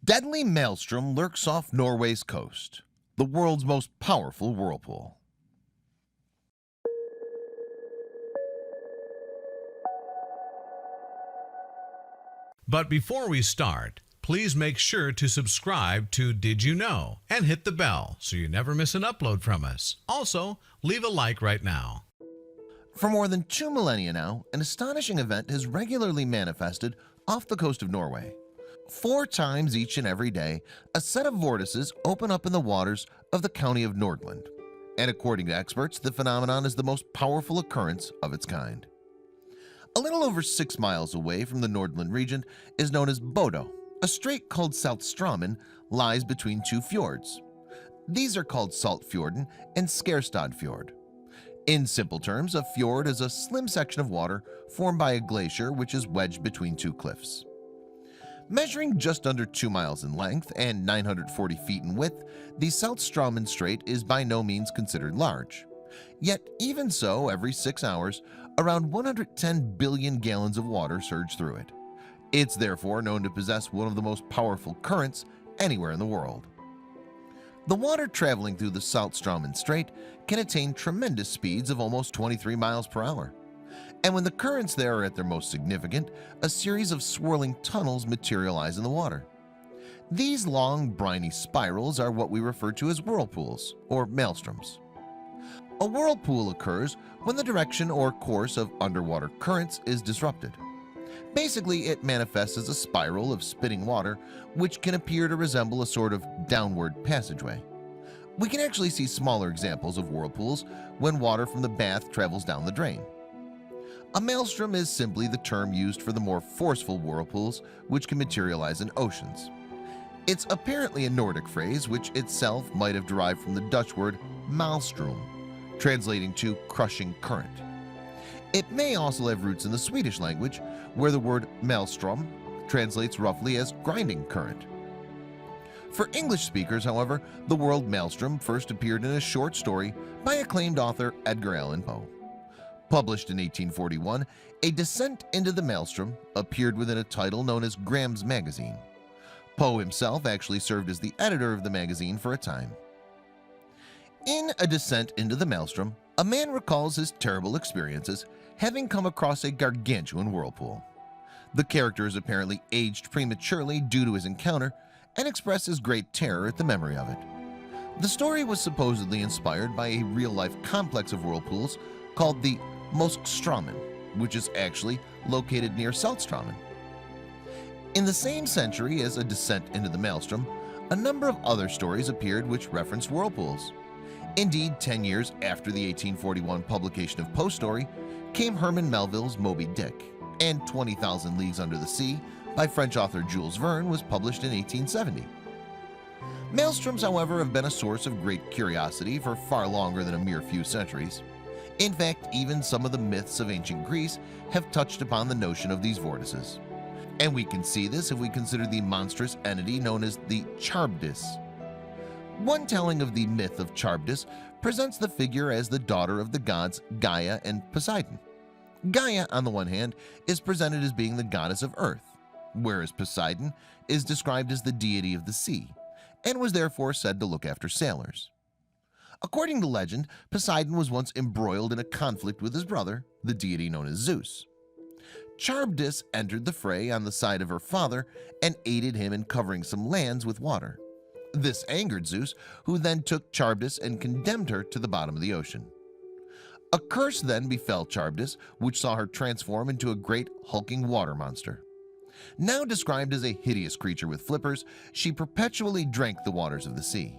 Deadly Maelstrom lurks off Norway's coast, the world's most powerful whirlpool. But before we start, please make sure to subscribe to Did You Know and hit the bell so you never miss an upload from us. Also, leave a like right now. For more than 2 millennia now, an astonishing event has regularly manifested off the coast of Norway. 4 times each and every day, a set of vortices open up in the waters of the county of Nordland, and according to experts, the phenomenon is the most powerful occurrence of its kind. A little over 6 miles away from the Nordland region is known as Bodo. A strait called South Straumann lies between 2 fjords. These are called Saltfjorden and Skærstad Fjord. In simple terms, a fjord is a slim section of water formed by a glacier which is wedged between 2 cliffs. Measuring just under 2 miles in length and 940 feet in width, the South Straumann Strait is by no means considered large. Yet, even so, every 6 hours, around 110 billion gallons of water surge through it. It's therefore known to possess one of the most powerful currents anywhere in the world. The water traveling through the South Straumann Strait can attain tremendous speeds of almost 23 miles per hour. And when the currents there are at their most significant, a series of swirling tunnels materialize in the water. These long, briny spirals are what we refer to as whirlpools or maelstroms. A whirlpool occurs when the direction or course of underwater currents is disrupted. Basically, it manifests as a spiral of spinning water which can appear to resemble a sort of downward passageway. We can actually see smaller examples of whirlpools when water from the bath travels down the drain. A maelstrom is simply the term used for the more forceful whirlpools which can materialize in oceans. It's apparently a Nordic phrase which itself might have derived from the Dutch word Maelstrom, translating to crushing current. It may also have roots in the Swedish language, where the word maelstrom translates roughly as grinding current. For English speakers, however, the word maelstrom first appeared in a short story by acclaimed author Edgar Allan Poe. Published in 1841, A Descent into the Maelstrom appeared within a title known as Graham's Magazine. Poe himself actually served as the editor of the magazine for a time. In A Descent into the Maelstrom, a man recalls his terrible experiences having come across a gargantuan whirlpool. The character is apparently aged prematurely due to his encounter and expresses great terror at the memory of it. The story was supposedly inspired by a real-life complex of whirlpools called the Maelstrom, which is actually located near Saltstraumen. In the same century as A Descent into the Maelstrom, a number of other stories appeared which referenced whirlpools. Indeed, 10 years after the 1841 publication of Poe's story came Herman Melville's Moby Dick, and 20,000 Leagues Under the Sea by French author Jules Verne was published in 1870. Maelstroms, however, have been a source of great curiosity for far longer than a mere few centuries. In fact, even some of the myths of ancient Greece have touched upon the notion of these vortices. And we can see this if we consider the monstrous entity known as the Charybdis. One telling of the myth of Charybdis presents the figure as the daughter of the gods Gaia and Poseidon. Gaia, on the one hand, is presented as being the goddess of earth, whereas Poseidon is described as the deity of the sea, and was therefore said to look after sailors. According to legend, Poseidon was once embroiled in a conflict with his brother, the deity known as Zeus. Charybdis entered the fray on the side of her father and aided him in covering some lands with water. This angered Zeus, who then took Charybdis and condemned her to the bottom of the ocean. A curse then befell Charybdis, which saw her transform into a great hulking water monster. Now described as a hideous creature with flippers, she perpetually drank the waters of the sea.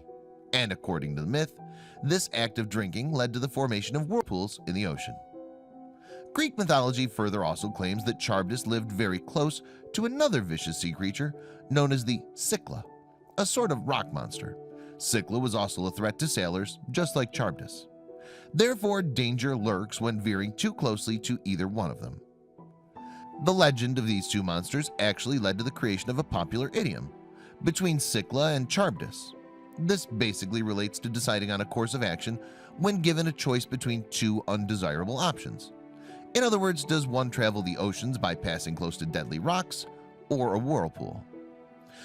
And according to the myth, this act of drinking led to the formation of whirlpools in the ocean. Greek mythology further also claims that Charybdis lived very close to another vicious sea creature known as the Cycla, a sort of rock monster. Cycla was also a threat to sailors, just like Charybdis. Therefore, danger lurks when veering too closely to either one of them. The legend of these two monsters actually led to the creation of a popular idiom between Cycla and Charybdis. This basically relates to deciding on a course of action when given a choice between 2 undesirable options. In other words, does one travel the oceans by passing close to deadly rocks or a whirlpool?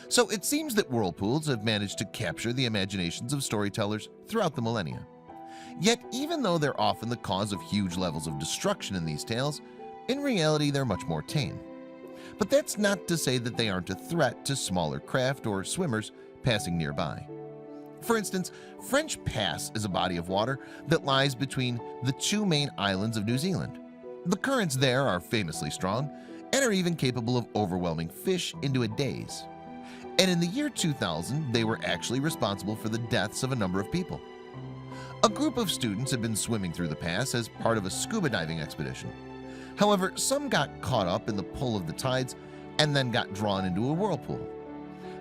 So it seems that whirlpools have managed to capture the imaginations of storytellers throughout the millennia. Yet even though they're often the cause of huge levels of destruction in these tales, in reality they're much more tame. But that's not to say that they aren't a threat to smaller craft or swimmers passing nearby. For instance, French Pass is a body of water that lies between the two main islands of New Zealand. The currents there are famously strong and are even capable of overwhelming fish into a daze. And in the year 2000, they were actually responsible for the deaths of a number of people. A group of students had been swimming through the pass as part of a scuba diving expedition. However, some got caught up in the pull of the tides and then got drawn into a whirlpool.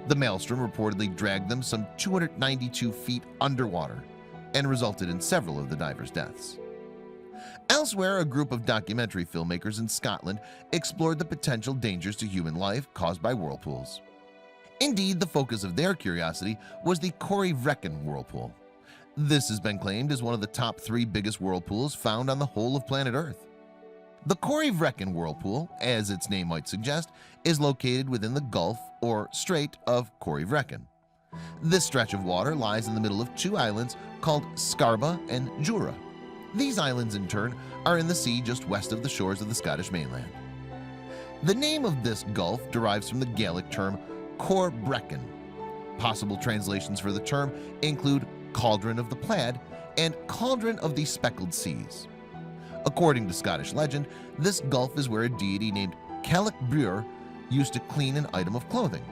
The Maelstrom reportedly dragged them some 292 feet underwater and resulted in several of the divers' deaths. Elsewhere, a group of documentary filmmakers in Scotland explored the potential dangers to human life caused by whirlpools. Indeed, the focus of their curiosity was the Quarry whirlpool. This has been claimed as one of the top 3 biggest whirlpools found on the whole of planet Earth. The Quarry whirlpool, as its name might suggest, is located within the Gulf or Strait of Quarry. This stretch of water lies in the middle of 2 islands called Scarba and Jura. These islands in turn are in the sea just west of the shores of the Scottish mainland. The name of this gulf derives from the Gaelic term Cor Brecon. Possible translations for the term include Cauldron of the Plaid and Cauldron of the Speckled Seas. According to Scottish legend, this gulf is where a deity named Cailleach Brewer used to clean an item of clothing.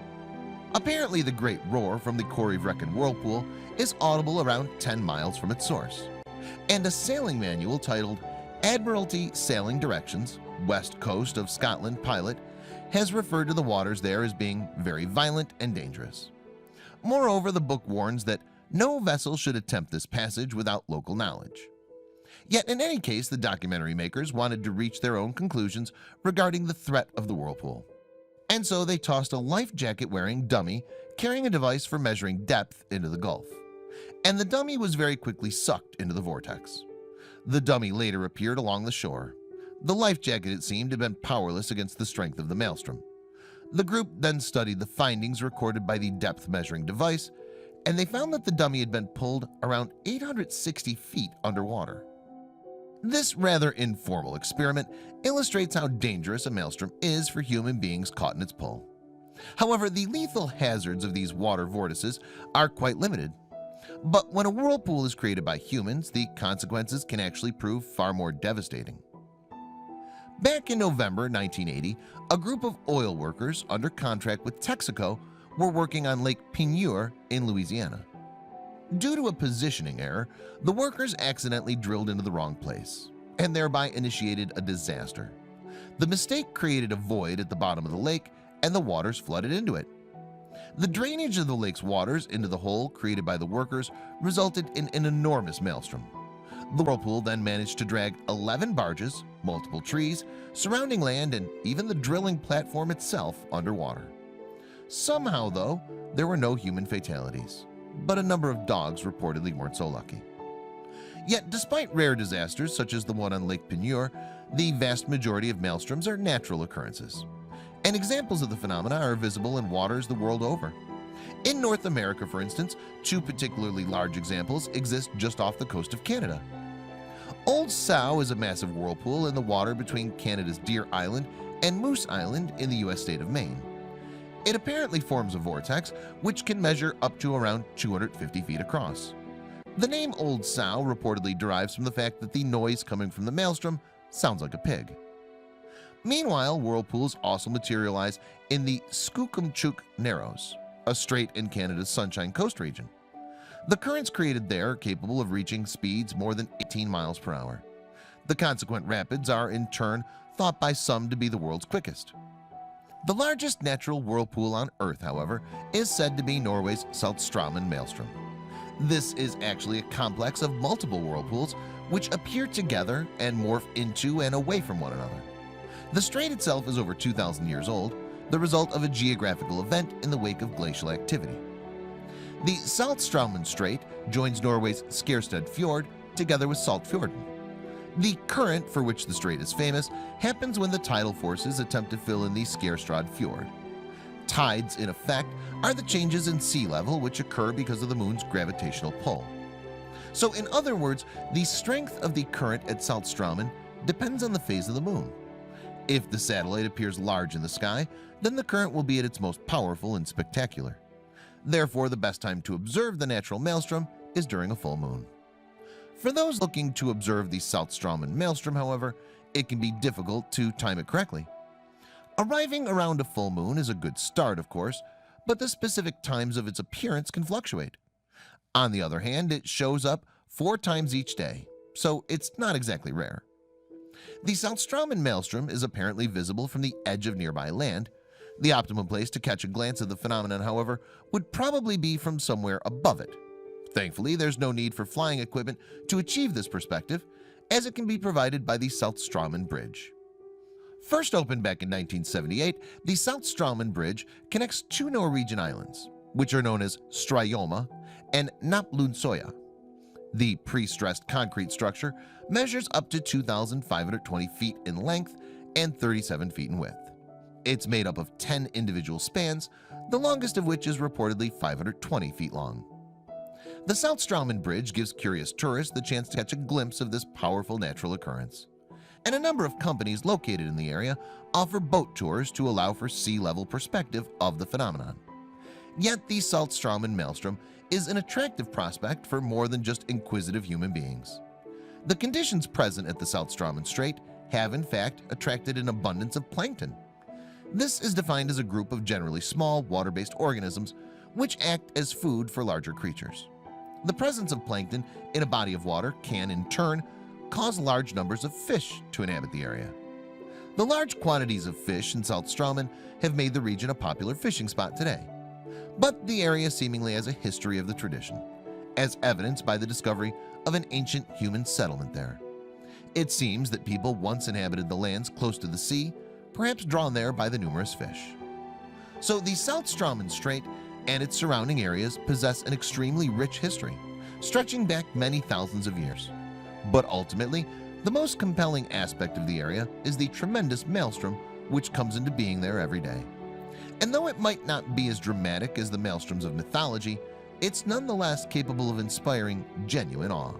Apparently, the great roar from the Quarry whirlpool is audible around 10 miles from its source. And a sailing manual titled Admiralty Sailing Directions, West Coast of Scotland Pilot, has referred to the waters there as being very violent and dangerous. Moreover, the book warns that no vessel should attempt this passage without local knowledge. Yet in any case, the documentary makers wanted to reach their own conclusions regarding the threat of the whirlpool. And so they tossed a life jacket-wearing dummy carrying a device for measuring depth into the Gulf. And the dummy was very quickly sucked into the vortex. The dummy later appeared along the shore. The life jacket, it seemed, had been powerless against the strength of the Maelstrom. The group then studied the findings recorded by the depth-measuring device, and they found that the dummy had been pulled around 860 feet underwater. This rather informal experiment illustrates how dangerous a maelstrom is for human beings caught in its pull. However, the lethal hazards of these water vortices are quite limited. But when a whirlpool is created by humans, the consequences can actually prove far more devastating. Back in November 1980, a group of oil workers under contract with Texaco were working on Lake Peigneur in Louisiana. Due to a positioning error, the workers accidentally drilled into the wrong place and thereby initiated a disaster. The mistake created a void at the bottom of the lake and the waters flooded into it. The drainage of the lake's waters into the hole created by the workers resulted in an enormous maelstrom. The whirlpool then managed to drag 11 barges, multiple trees, surrounding land, and even the drilling platform itself underwater. Somehow, though, there were no human fatalities, but a number of dogs reportedly weren't so lucky. Yet, despite rare disasters such as the one on Lake Peigneur, the vast majority of maelstroms are natural occurrences, and examples of the phenomena are visible in waters the world over. In North America, for instance, 2 particularly large examples exist just off the coast of Canada. Old Sow is a massive whirlpool in the water between Canada's Deer Island and Moose Island in the U.S. state of Maine. It apparently forms a vortex which can measure up to around 250 feet across. The name Old Sow reportedly derives from the fact that the noise coming from the maelstrom sounds like a pig. Meanwhile, whirlpools also materialize in the Skookumchuck Narrows, a strait in Canada's Sunshine Coast region. The currents created there are capable of reaching speeds more than 18 miles per hour. The consequent rapids are, in turn, thought by some to be the world's quickest. The largest natural whirlpool on Earth, however, is said to be Norway's Straumann Maelstrom. This is actually a complex of multiple whirlpools which appear together and morph into and away from one another. The strait itself is over 2,000 years old, the result of a geographical event in the wake of glacial activity. The Saltstraumen Strait joins Norway's Skjærstad Fjord together with Saltfjorden. The current for which the strait is famous happens when the tidal forces attempt to fill in the Skjærstad Fjord. Tides, in effect, are the changes in sea level which occur because of the moon's gravitational pull. So in other words, the strength of the current at South Straumann depends on the phase of the moon. If the satellite appears large in the sky, then the current will be at its most powerful and spectacular. Therefore, the best time to observe the natural maelstrom is during a full moon. For those looking to observe the South Straumann maelstrom, however, it can be difficult to time it correctly. Arriving around a full moon is a good start, of course, but the specific times of its appearance can fluctuate. On the other hand, it shows up 4 times each day, so it's not exactly rare. The South Straumann maelstrom is apparently visible from the edge of nearby land. The optimum place to catch a glance at the phenomenon, however, would probably be from somewhere above it. Thankfully, there's no need for flying equipment to achieve this perspective, as it can be provided by the South Straumann Bridge. First opened back in 1978, the South Straumann Bridge connects 2 Norwegian islands, which are known as Straumann and Naplundsoya. The pre-stressed concrete structure measures up to 2,520 feet in length and 37 feet in width. It's made up of 10 individual spans, the longest of which is reportedly 520 feet long. The South Straumann Bridge gives curious tourists the chance to catch a glimpse of this powerful natural occurrence. And a number of companies located in the area offer boat tours to allow for sea level perspective of the phenomenon. Yet the South Straumann maelstrom is an attractive prospect for more than just inquisitive human beings. The conditions present at the South Straumann Strait have in fact attracted an abundance of plankton. This is defined as a group of generally small water-based organisms which act as food for larger creatures. The presence of plankton in a body of water can in turn cause large numbers of fish to inhabit the area. The large quantities of fish in South Straumann have made the region a popular fishing spot today. But the area seemingly has a history of the tradition, as evidenced by the discovery of an ancient human settlement there. It seems that people once inhabited the lands close to the sea, perhaps drawn there by the numerous fish. So the South Straumann Strait and its surrounding areas possess an extremely rich history, stretching back many thousands of years. But ultimately, the most compelling aspect of the area is the tremendous maelstrom which comes into being there every day. And though it might not be as dramatic as the maelstroms of mythology, it's nonetheless capable of inspiring genuine awe.